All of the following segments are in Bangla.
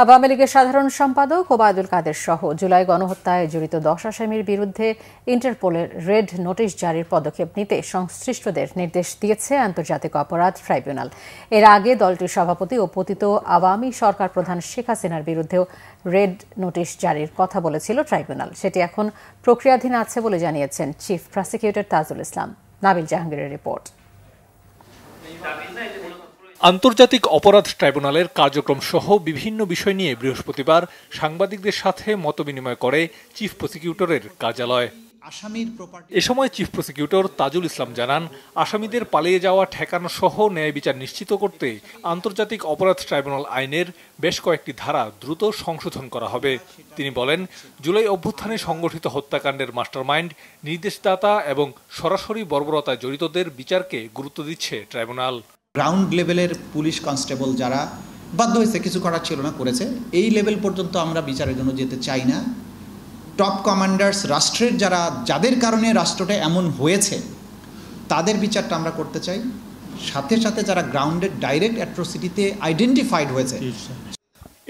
আওয়ামী লীগের সাধারণ সম্পাদক ওবায়দুল কাদের সহ জুলাই গণহত্যায় জড়িত 10 আসামির বিরুদ্ধে ইন্টারপোলের রেড নোটিশ জারির পদক্ষেপ নিতে সংশ্লিষ্টদের নির্দেশ দিয়েছে আন্তর্জাতিক অপরাধ ট্রাইব্যুনাল। এর আগে দলটির সভাপতি ও পতিত আওয়ামী সরকার প্রধান শেখ হাসিনার বিরুদ্ধেও রেড নোটিশ জারির কথা বলেছিল ট্রাইব্যুনাল। সেটি এখন প্রক্রিয়াধীন আছে বলে জানিয়েছেন চিফ প্রসিকিউটর তাজুল ইসলাম। নাবিল জাহাঙ্গীরের রিপোর্ট। আন্তর্জাতিক অপরাধ ট্রাইব্যুনালের কার্যক্রম সহ বিভিন্ন বিষয় নিয়ে বৃহস্পতিবার সাংবাদিকদের সাথে মতবিনিময় করে চিফ প্রসিকিউটরের কার্যালয়। এ সময় চিফ প্রসিকিউটর তাজুল ইসলাম জানান, আসামিদের পালিয়ে যাওয়া ঠেকানো সহ ন্যায় বিচার নিশ্চিত করতে আন্তর্জাতিক অপরাধ ট্রাইব্যুনাল আইনের বেশ কয়েকটি ধারা দ্রুত সংশোধন করা হবে। তিনি বলেন, জুলাই অভ্যুত্থানে সংগঠিত হত্যাকাণ্ডের মাস্টারমাইন্ড, নির্দেশদাতা এবং সরাসরি বর্বরতায় জড়িতদের বিচারকে গুরুত্ব দিচ্ছে ট্রাইব্যুনাল। গ্রাউন্ড লেভেলের পুলিশ কনস্টেবল যারা বাধ্য হয়েছে, কিছু করার ছিল না, করেছে, এই লেভেল পর্যন্ত আমরা বিচারের জন্য যেতে চাই না। টপ কমান্ডার্স, রাষ্ট্রের যাদের কারণে রাষ্ট্রটা এমন হয়েছে তাদের বিচারটা আমরা করতে চাই। সাথে সাথে যারা গ্রাউন্ডের ডাইরেক্ট অ্যাট্রোসিটিতে আইডেন্টিফাইড হয়েছে।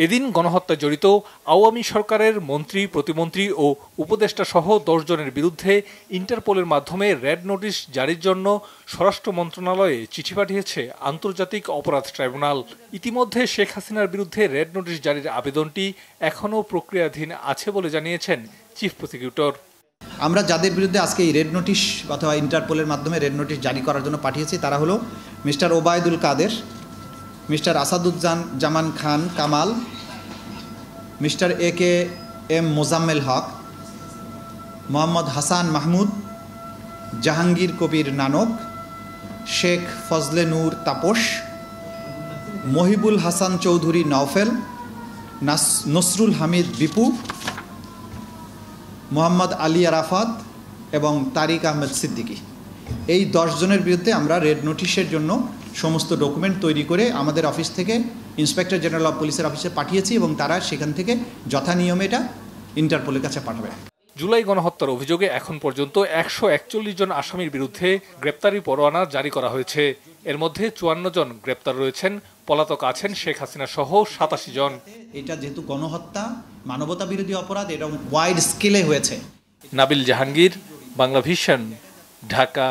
এদিন গণহত্যায় জড়িত আওয়ামী সরকারের মন্ত্রী, প্রতিমন্ত্রী ও উপদেষ্টা সহ 10 জনের বিরুদ্ধে ইন্টারপোলের মাধ্যমে রেড নোটিশ জারির জন্য স্বরাষ্ট্র মন্ত্রণালয়ে চিঠি পাঠিয়েছে আন্তর্জাতিক অপরাধ ট্রাইব্যুনাল। ইতিমধ্যে শেখ হাসিনার বিরুদ্ধে রেড নোটিশ জারির আবেদনটি এখনও প্রক্রিয়াধীন আছে বলে জানিয়েছেন চিফ প্রসিকিউটর। আমরা যাদের বিরুদ্ধে আজকে এই রেড নোটিশ অথবা ইন্টারপোলের মাধ্যমে রেড নোটিশ জারি করার জন্য পাঠিয়েছি তারা হলো mister Obaidul Quader, mister Asaduzzaman Khan Kamal, mister AKM Mozammel Haque, Mohammad Hasan Mahmud, Jahangir Kabir Nanak, Sheikh Fazle Noor Taposh, Mohibul Hasan Chowdhury Naufel, Nasrul Hamid Bipu, Mohammad Ali Arafat এবং তারিক আহমেদ সিদ্দিকী। এই 10 জনের বিরুদ্ধে আমরা রেড নোটিশের জন্য সমস্ত ডকুমেন্ট তৈরি করে আমাদের অফিস থেকে ইন্সপেক্টর জেনারেল অফ পুলিশের অফিসে পাঠিয়েছি এবং তারা সেখান থেকে যথানিয়মে এটা ইন্টারপোলের কাছে পাঠাবে। জুলাই গণহত্যার অভিযোগে এখন পর্যন্ত 141 জন আসামির বিরুদ্ধে গ্রেপ্তারি পরোয়ানা জারি করা হয়েছে। এর মধ্যে 54 জন গ্রেপ্তার রয়েছেন, পলাতক আছেন শেখ হাসিনা সহ 87 জন। এটা যেহেতু গণহত্যা, মানবতা বিরোধী অপরাধ, এটা ওয়াইড স্কেলে হয়েছে। নাবিল জাহাঙ্গীর, বাংলা ভিশন, ঢাকা।